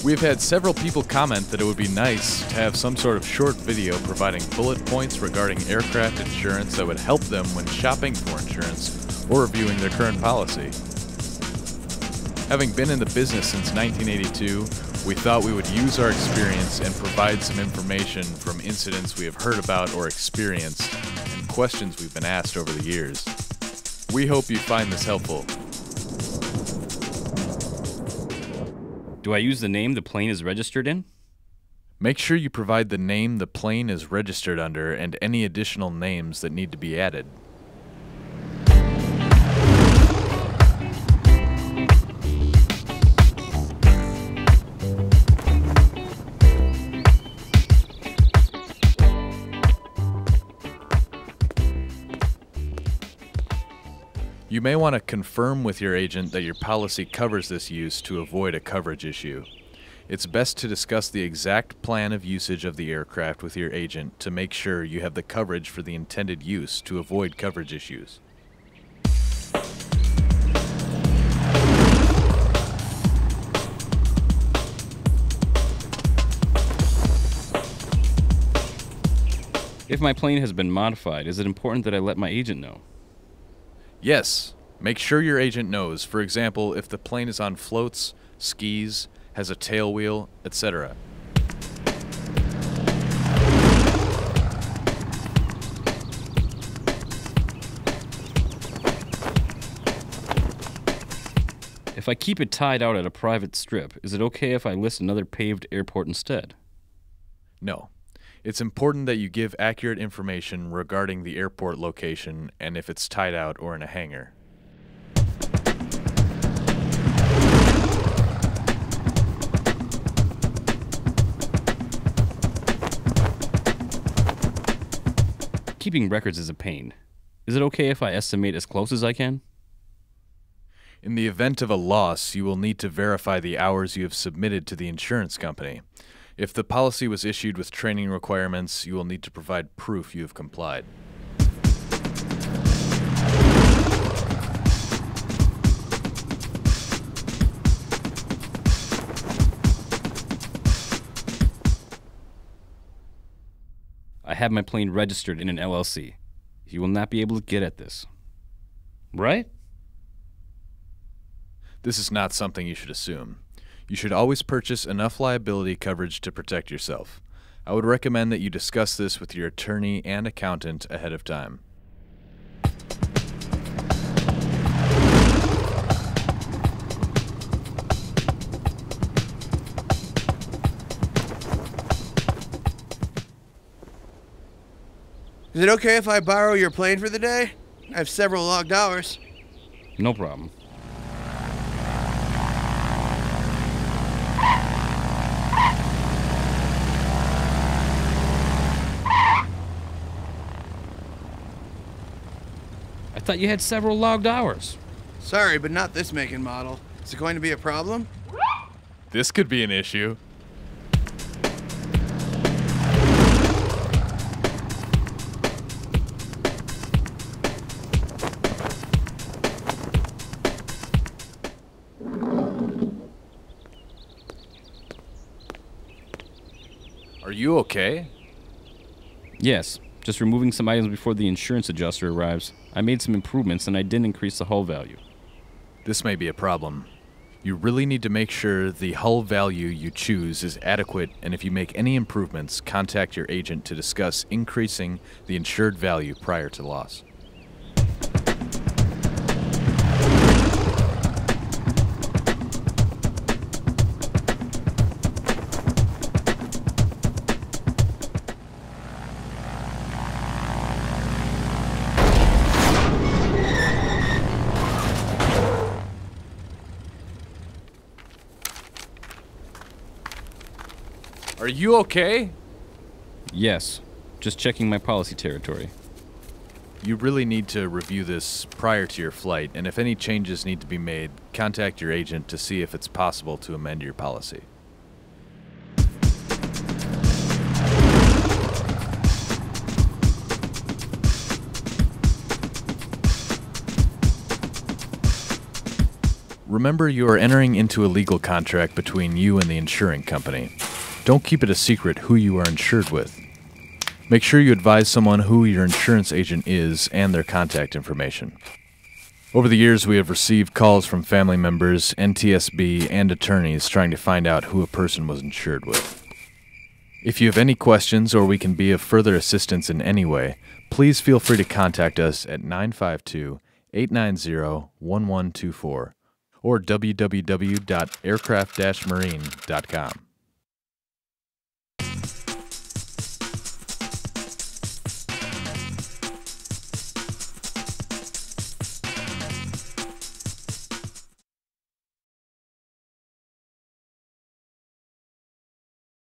We've had several people comment that it would be nice to have some sort of short video providing bullet points regarding aircraft insurance that would help them when shopping for insurance or reviewing their current policy. Having been in the business since 1982, we thought we would use our experience and provide some information from incidents we have heard about or experienced and questions we've been asked over the years. We hope you find this helpful. Do I use the name the plane is registered in? Make sure you provide the name the plane is registered under and any additional names that need to be added. You may want to confirm with your agent that your policy covers this use to avoid a coverage issue. It's best to discuss the exact plan of usage of the aircraft with your agent to make sure you have the coverage for the intended use to avoid coverage issues. If my plane has been modified, is it important that I let my agent know? Yes, make sure your agent knows. For example, if the plane is on floats, skis, has a tail wheel, etc. If I keep it tied out at a private strip, is it okay if I list another paved airport instead? No. It's important that you give accurate information regarding the airport location and if it's tied out or in a hangar. Keeping records is a pain. Is it okay if I estimate as close as I can? In the event of a loss, you will need to verify the hours you have submitted to the insurance company. If the policy was issued with training requirements, you will need to provide proof you have complied. I have my plane registered in an LLC. You will not be able to get at this. Right? This is not something you should assume. You should always purchase enough liability coverage to protect yourself. I would recommend that you discuss this with your attorney and accountant ahead of time. Is it okay if I borrow your plane for the day? I have several logged hours. No problem. I thought you had several logged hours. Sorry, but not this make and model. Is it going to be a problem? This could be an issue. Are you okay? Yes, just removing some items before the insurance adjuster arrives. I made some improvements and I didn't increase the hull value. This may be a problem. You really need to make sure the hull value you choose is adequate, and if you make any improvements, contact your agent to discuss increasing the insured value prior to loss. Are you okay? Yes, just checking my policy territory. You really need to review this prior to your flight, and if any changes need to be made, contact your agent to see if it's possible to amend your policy. remember you are entering into a legal contract between you and the insuring company. Don't keep it a secret who you are insured with. Make sure you advise someone who your insurance agent is and their contact information. Over the years, we have received calls from family members, NTSB, and attorneys trying to find out who a person was insured with. If you have any questions or we can be of further assistance in any way, please feel free to contact us at 952-890-1124 or www.aircraft-marine.com.